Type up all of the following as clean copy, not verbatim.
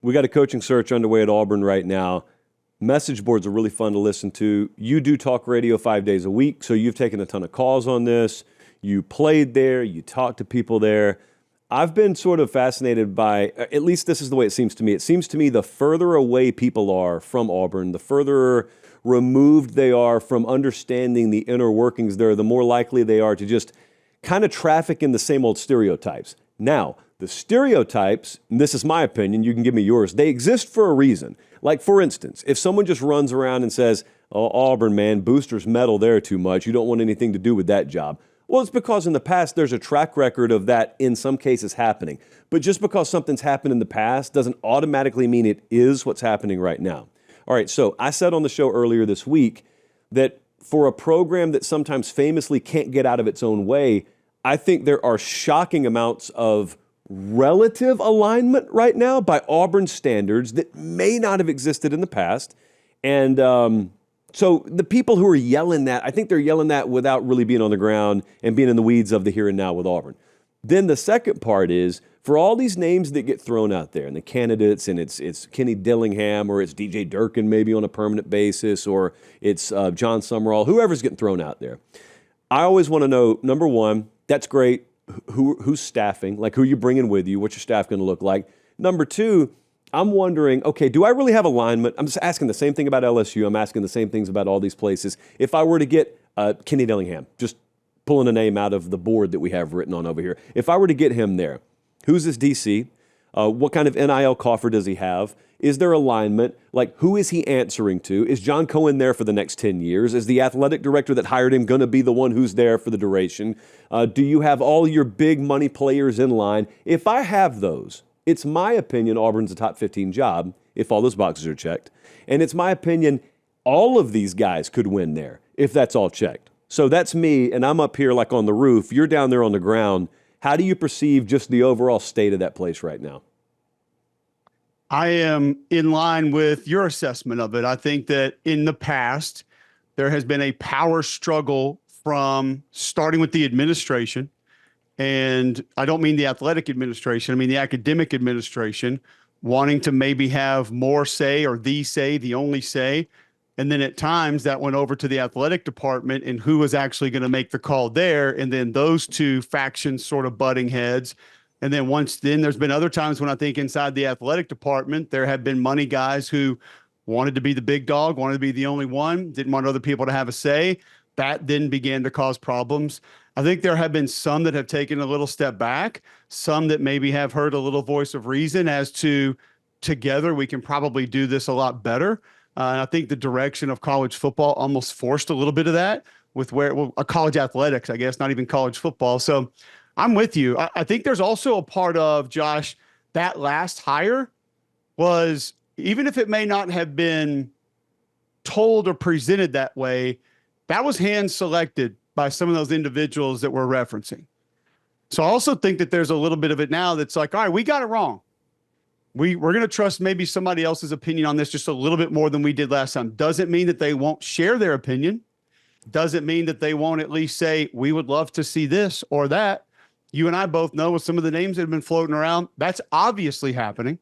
We got a coaching search underway at Auburn right now. Message boards are really fun to listen to. You do talk radio 5 days a week, so you've taken a ton of calls on this. You played there. You talked to people there. I've been sort of fascinated by, at least this is the way it seems to me. It seems to me the further away people are from Auburn, the further removed they are from understanding the inner workings there, the more likely they are to just kind of traffic in the same old stereotypes. Now, the stereotypes, and this is my opinion, you can give me yours, they exist for a reason. Like, for instance, if someone just runs around and says, oh, Auburn, man, boosters meddle there too much, you don't want anything to do with that job. Well, it's because in the past there's a track record of that in some cases happening. But just because something's happened in the past doesn't automatically mean it is what's happening right now. All right, so I said on the show earlier this week that for a program that sometimes famously can't get out of its own way, I think there are shocking amounts of relative alignment right now by Auburn standards that may not have existed in the past. And so the people who are yelling that, I think they're yelling that without really being on the ground and being in the weeds of the here and now with Auburn. Then the second part is, for all these names that get thrown out there and the candidates, and it's Kenny Dillingham or it's DJ Durkin maybe on a permanent basis, or it's John Summerall, whoever's getting thrown out there. I always want to know, number one, that's great. Who's staffing? Like, who are you bringing with you? What's your staff going to look like? Number two, I'm wondering, okay, do I really have alignment? I'm just asking the same thing about LSU. I'm asking the same things about all these places. If I were to get Kenny Dillingham, just pulling a name out of the board that we have written on over here. If I were to get him there, who's his DC? What kind of NIL coffer does he have? Is there alignment? Like, who is he answering to? Is John Cohen there for the next 10 years? Is the athletic director that hired him going to be the one who's there for the duration? Do you have all your big money players in line? If I have those, it's my opinion Auburn's a top 15 job if all those boxes are checked. And it's my opinion all of these guys could win there if that's all checked. So that's me, and I'm up here like on the roof. You're down there on the ground. How do you perceive just the overall state of that place right now? I am in line with your assessment of it. I think that in the past, there has been a power struggle from starting with the administration. And I don't mean the athletic administration. I mean the academic administration wanting to maybe have more say, or the only say. And then at times that went over to the athletic department and who was actually going to make the call there. And then those two factions sort of butting heads. And then there's been other times when I think inside the athletic department, there have been money guys who wanted to be the big dog, wanted to be the only one, didn't want other people to have a say. That then began to cause problems. I think there have been some that have taken a little step back, some that maybe have heard a little voice of reason as to together we can probably do this a lot better. And I think the direction of college football almost forced a little bit of that with college athletics, I guess, not even college football. So I'm with you. I think there's also a part of, Josh, that last hire was, even if it may not have been told or presented that way, that was hand selected by some of those individuals that we're referencing. So I also think that there's a little bit of it now that's like, all right, we got it wrong. We're going to trust maybe somebody else's opinion on this just a little bit more than we did last time. Doesn't mean that they won't share their opinion. Doesn't mean that they won't at least say, we would love to see this or that. You and I both know with some of the names that have been floating around, that's obviously happening.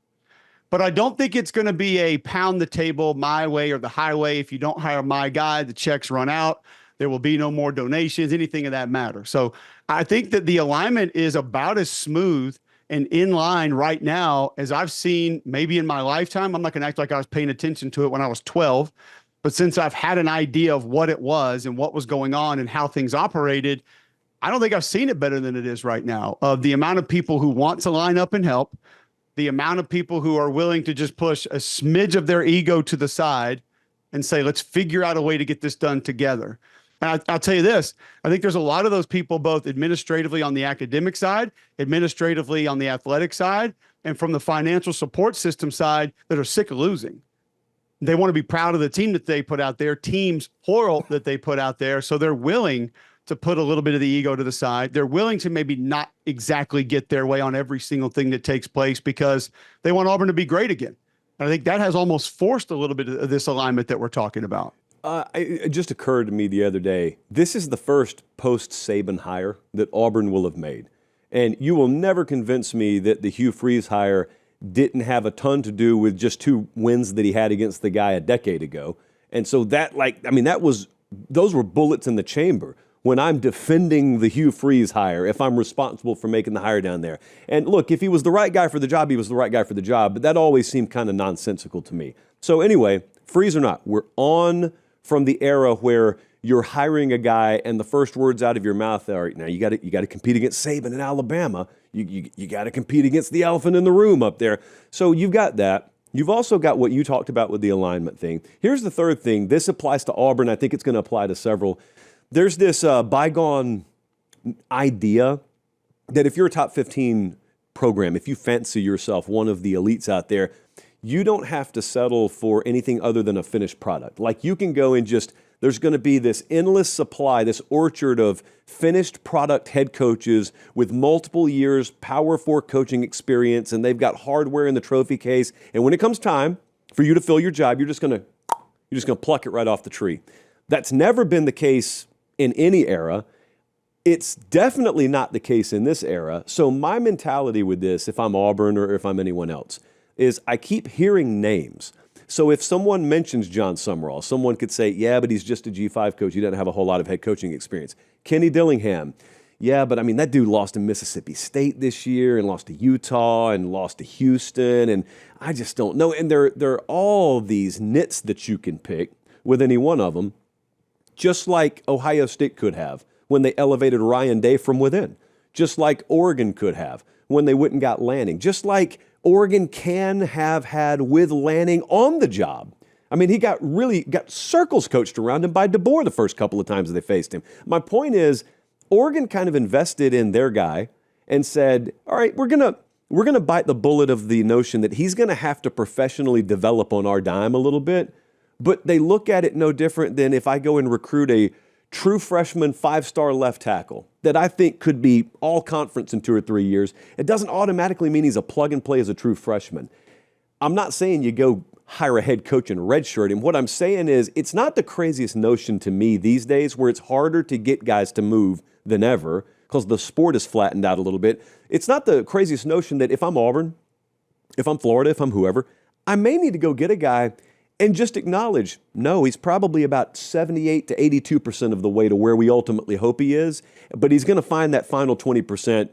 But I don't think it's going to be a pound the table my way or the highway. If you don't hire my guy, the checks run out. There will be no more donations, anything of that matter. So I think that the alignment is about as smooth and in line right now as I've seen maybe in my lifetime. I'm not going to act like I was paying attention to it when I was 12, but since I've had an idea of what it was and what was going on and how things operated, I don't think I've seen it better than it is right now. Of the amount of people who want to line up and help, the amount of people who are willing to just push a smidge of their ego to the side and say, let's figure out a way to get this done together. And I'll tell you this, I think there's a lot of those people, both administratively on the academic side, administratively on the athletic side, and from the financial support system side, that are sick of losing. They want to be proud of the team that they put out there, teams, plural, that they put out there. So they're willing to put a little bit of the ego to the side. They're willing to maybe not exactly get their way on every single thing that takes place because they want Auburn to be great again. And I think that has almost forced a little bit of this alignment that we're talking about. It just occurred to me the other day, this is the first post-Saban hire that Auburn will have made. And you will never convince me that the Hugh Freeze hire didn't have a ton to do with just 2 wins that he had against the guy a decade ago. And so those were bullets in the chamber when I'm defending the Hugh Freeze hire, if I'm responsible for making the hire down there. And look, if he was the right guy for the job, he was the right guy for the job, but that always seemed kind of nonsensical to me. So anyway, Freeze or not, we're on from the era where you're hiring a guy and the first words out of your mouth are, now you got to compete against Saban in Alabama. You got to compete against the elephant in the room up there. So you've got that. You've also got what you talked about with the alignment thing. Here's the third thing. This applies to Auburn. I think it's going to apply to several. There's this bygone idea that if you're a top 15 program, if you fancy yourself one of the elites out there, you don't have to settle for anything other than a finished product. Like you can go and just, there's going to be this endless supply, this orchard of finished product head coaches with multiple years Power 4 coaching experience, and they've got hardware in the trophy case. And when it comes time for you to fill your job, you're just going to pluck it right off the tree. That's never been the case in any era. It's definitely not the case in this era. So my mentality with this, if I'm Auburn or if I'm anyone else, is I keep hearing names. So if someone mentions John Summerall, someone could say, yeah, but he's just a G5 coach. He doesn't have a whole lot of head coaching experience. Kenny Dillingham, yeah, but I mean, that dude lost to Mississippi State this year and lost to Utah and lost to Houston. And I just don't know. And there are all these nits that you can pick with any one of them, just like Ohio State could have when they elevated Ryan Day from within, just like Oregon could have when they went and got Lanning, just like Oregon can have had with Lanning on the job. I mean, he got circles coached around him by DeBoer the first couple of times they faced him. My point is, Oregon kind of invested in their guy and said, all right, we're gonna bite the bullet of the notion that he's gonna have to professionally develop on our dime a little bit, but they look at it no different than if I go and recruit a true freshman 5-star left tackle that I think could be all conference in 2 or 3 years. It doesn't automatically mean he's a plug and play as a true freshman. I'm not saying you go hire a head coach and redshirt him. What I'm saying is it's not the craziest notion to me these days where it's harder to get guys to move than ever because the sport is flattened out a little bit. It's not the craziest notion that if I'm Auburn, if I'm Florida, if I'm whoever, I may need to go get a guy and just acknowledge, no, he's probably about 78 to 82% of the way to where we ultimately hope he is, but he's going to find that final 20%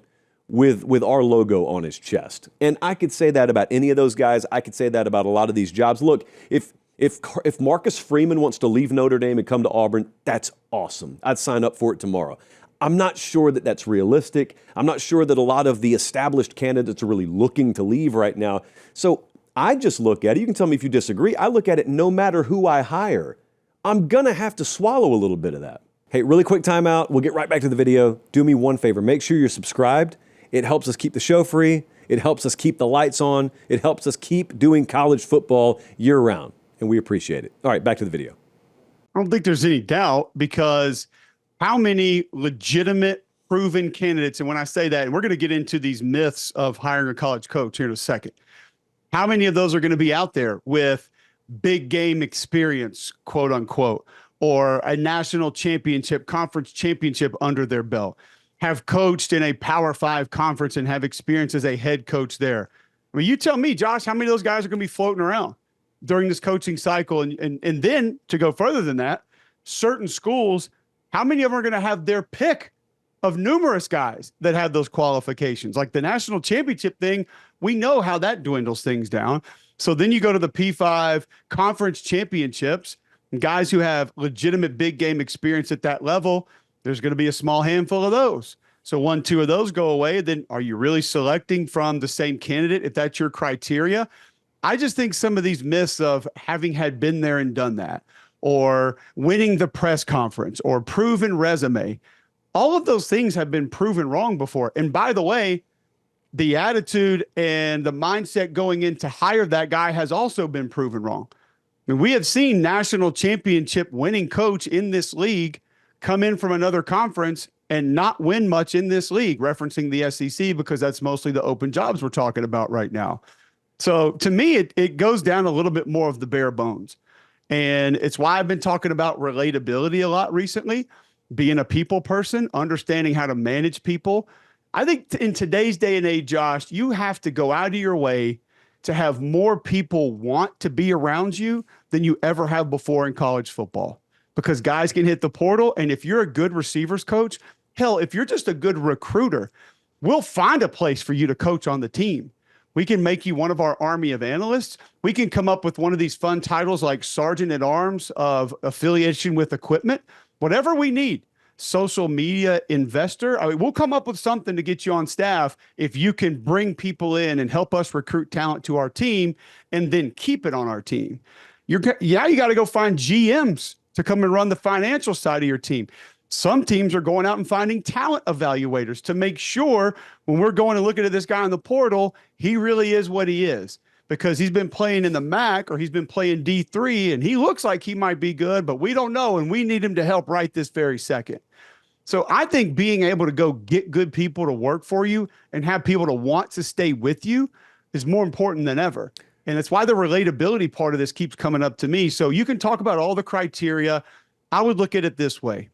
with our logo on his chest. And I could say that about any of those guys. I could say that about a lot of these jobs. Look, if Marcus Freeman wants to leave Notre Dame and come to Auburn, that's awesome. I'd sign up for it tomorrow. I'm not sure that that's realistic. I'm not sure that a lot of the established candidates are really looking to leave right now. So I just look at it. You can tell me if you disagree. I look at it no matter who I hire. I'm going to have to swallow a little bit of that. Hey, really quick timeout. We'll get right back to the video. Do me one favor. Make sure you're subscribed. It helps us keep the show free. It helps us keep the lights on. It helps us keep doing college football year round. And we appreciate it. All right, back to the video. I don't think there's any doubt because how many legitimate proven candidates, and when I say that, and we're going to get into these myths of hiring a college coach here in a second. How many of those are going to be out there with big game experience, quote unquote, or a national championship, conference championship under their belt, have coached in a Power 5 conference and have experience as a head coach there? I mean, you tell me, Josh, how many of those guys are going to be floating around during this coaching cycle? And then to go further than that, certain schools, how many of them are going to have their pick of numerous guys that have those qualifications? Like the national championship thing, we know how that dwindles things down. So then you go to the P5 conference championships, and guys who have legitimate big game experience at that level, there's going to be a small handful of those. So 1, 2 of those go away. Then are you really selecting from the same candidate if that's your criteria? I just think some of these myths of having had been there and done that, or winning the press conference, or proven resume, all of those things have been proven wrong before. And by the way, the attitude and the mindset going in to hire that guy has also been proven wrong. I mean, we have seen national championship winning coach in this league come in from another conference and not win much in this league, referencing the SEC, because that's mostly the open jobs we're talking about right now. So to me, it goes down a little bit more of the bare bones. And it's why I've been talking about relatability a lot recently, being a people person, understanding how to manage people. I think in today's day and age, Josh, you have to go out of your way to have more people want to be around you than you ever have before in college football, because guys can hit the portal. And if you're a good receivers coach, hell, if you're just a good recruiter, we'll find a place for you to coach on the team. We can make you one of our army of analysts. We can come up with one of these fun titles like Sergeant at Arms of affiliation with equipment, whatever we need. Social media investor. I mean, we'll come up with something to get you on staff if you can bring people in and help us recruit talent to our team and then keep it on our team. You got to go find GMs to come and run the financial side of your team. Some teams are going out and finding talent evaluators to make sure when we're going and looking at this guy in the portal, he really is what he is, because he's been playing in the MAC or he's been playing D3 and he looks like he might be good, but we don't know. And we need him to help right this very second. So I think being able to go get good people to work for you and have people to want to stay with you is more important than ever. And that's why the relatability part of this keeps coming up to me. So you can talk about all the criteria. I would look at it this way.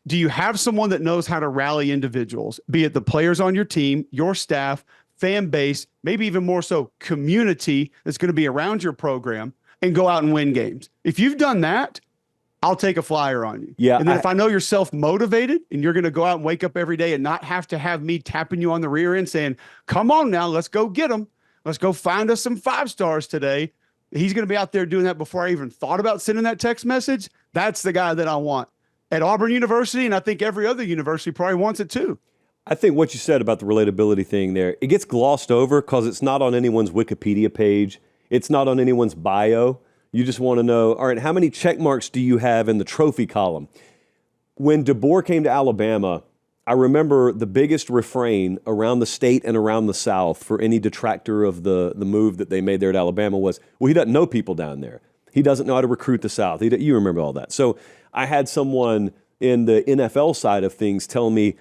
Do you have someone that knows how to rally individuals, be it the players on your team, your staff, fan base, maybe even more so community that's going to be around your program, and go out and win games? If you've done that, I'll take a flyer on you. Yeah. And then if I know you're self-motivated and you're going to go out and wake up every day and not have to have me tapping you on the rear end saying, come on now, let's go get them. Let's go find us some 5 stars today. He's going to be out there doing that before I even thought about sending that text message. That's the guy that I want at Auburn University, and I think every other university probably wants it too. I think what you said about the relatability thing there, it gets glossed over because it's not on anyone's Wikipedia page. It's not on anyone's bio. You just want to know, all right, how many check marks do you have in the trophy column? When DeBoer came to Alabama, I remember the biggest refrain around the state and around the South for any detractor of the move that they made there at Alabama was, well, he doesn't know people down there. He doesn't know how to recruit the South. You remember all that. So I had someone in the NFL side of things tell me,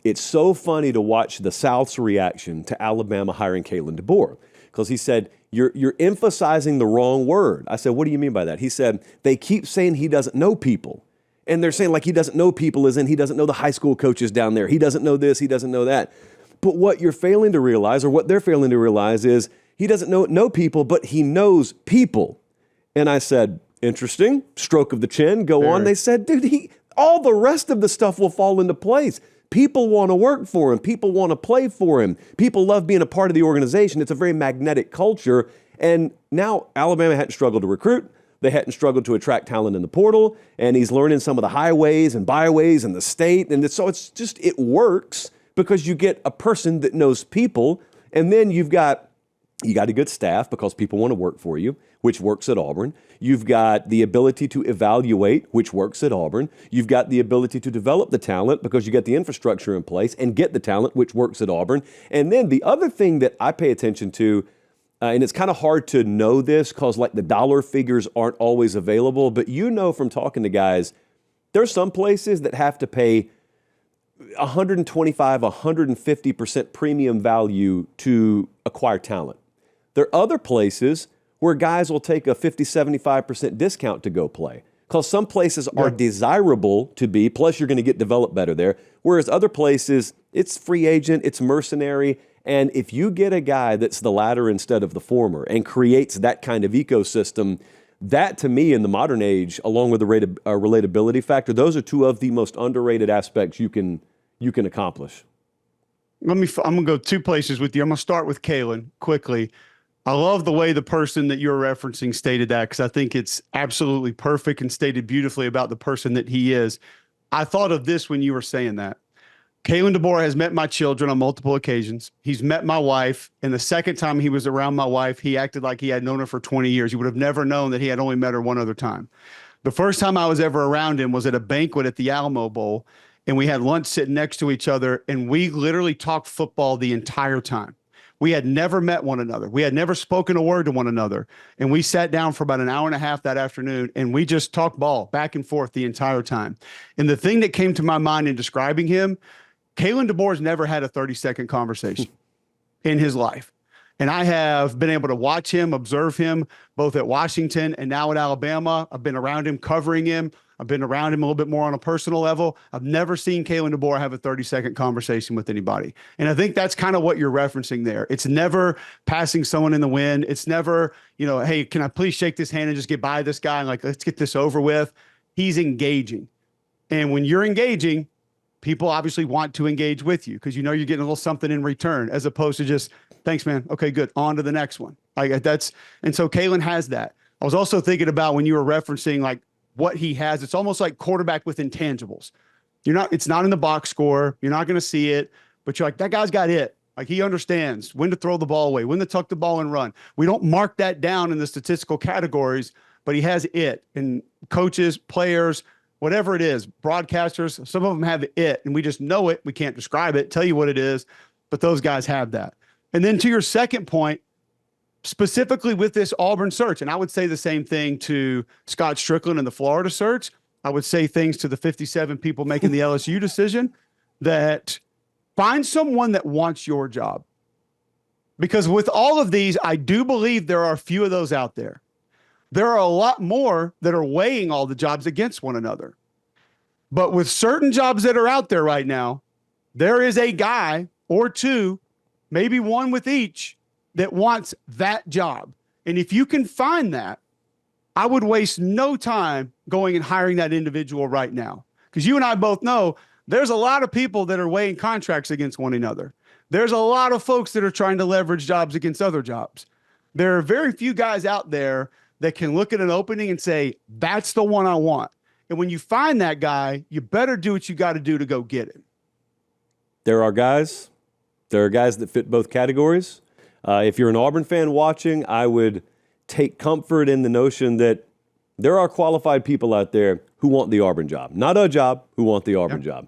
it's so funny to watch the South's reaction to Alabama hiring Kalen DeBoer, because he said, you're emphasizing the wrong word. I said, what do you mean by that? He said, they keep saying he doesn't know people. And they're saying like he doesn't know people as in he doesn't know the high school coaches down there. He doesn't know this, he doesn't know that. But what you're failing to realize, or what they're failing to realize, is he doesn't know people, but he knows people. And I said, interesting, stroke of the chin, go on. They said, dude, all the rest of the stuff will fall into place. People want to work for him. People want to play for him. People love being a part of the organization. It's a very magnetic culture. And now Alabama hadn't struggled to recruit. They hadn't struggled to attract talent in the portal. And he's learning some of the highways and byways in the state. And so it works because you get a person that knows people. And then you got a good staff because people want to work for you, which works at Auburn. You've got the ability to evaluate, which works at Auburn. You've got the ability to develop the talent because you get the infrastructure in place and get the talent, which works at Auburn. And then the other thing that I pay attention to, and it's kind of hard to know this because like the dollar figures aren't always available, but you know from talking to guys, there's some places that have to pay 125, 150% premium value to acquire talent. There are other places where guys will take a 50, 75% discount to go play because some places are desirable to be, plus you're going to get developed better there. Whereas other places, it's free agent, it's mercenary. And if you get a guy that's the latter instead of the former and creates that kind of ecosystem, that to me in the modern age, along with the relatability factor, those are two of the most underrated aspects you can accomplish. I'm going to go 2 places with you. I'm going to start with Kalen quickly. I love the way the person that you're referencing stated that, because I think it's absolutely perfect and stated beautifully about the person that he is. I thought of this when you were saying that. Kalen DeBoer has met my children on multiple occasions. He's met my wife, and the second time he was around my wife, he acted like he had known her for 20 years. You would have never known that he had only met her one other time. The first time I was ever around him was at a banquet at the Alamo Bowl, and we had lunch sitting next to each other, and we literally talked football the entire time. We had never met one another. We had never spoken a word to one another. And we sat down for about an hour and a half that afternoon, and we just talked ball back and forth the entire time. And the thing that came to my mind in describing him, Kalen DeBoer's never had a 30-second conversation in his life. And I have been able to watch him, observe him, both at Washington and now at Alabama. I've been around him, covering him. I've been around him a little bit more on a personal level. I've never seen Kalen DeBoer have a 30-second conversation with anybody. And I think that's kind of what you're referencing there. It's never passing someone in the wind. It's never, hey, can I please shake this hand and just get by this guy? And like, let's get this over with. He's engaging. And when you're engaging, people obviously want to engage with you because you're getting a little something in return, as opposed to just, thanks, man. Okay, good. On to the next one. And so Kalen has that. I was also thinking about when you were referencing like what he has. It's almost like quarterback with intangibles. It's not in the box score. You're not going to see it, but you're like, that guy's got it. Like, he understands when to throw the ball away, when to tuck the ball and run. We don't mark that down in the statistical categories, but he has it. And coaches, players, whatever it is, broadcasters, some of them have it, and we just know it. We can't describe it, tell you what it is, but those guys have that. And then to your second point, specifically with this Auburn search, and I would say the same thing to Scott Strickland and the Florida search. I would say things to the 57 people making the LSU decision, that find someone that wants your job. Because with all of these, I do believe there are a few of those out there. There are a lot more that are weighing all the jobs against one another. But with certain jobs that are out there right now, there is a guy or two, maybe one with each, that wants that job. And if you can find that, I would waste no time going and hiring that individual right now. Because you and I both know there's a lot of people that are weighing contracts against one another. There's a lot of folks that are trying to leverage jobs against other jobs. There are very few guys out there that can look at an opening and say, that's the one I want. And when you find that guy, you better do what you got to do to go get him. There are guys that fit both categories. If you're an Auburn fan watching, I would take comfort in the notion that there are qualified people out there who want the Auburn job. Not a job, who want the Auburn job.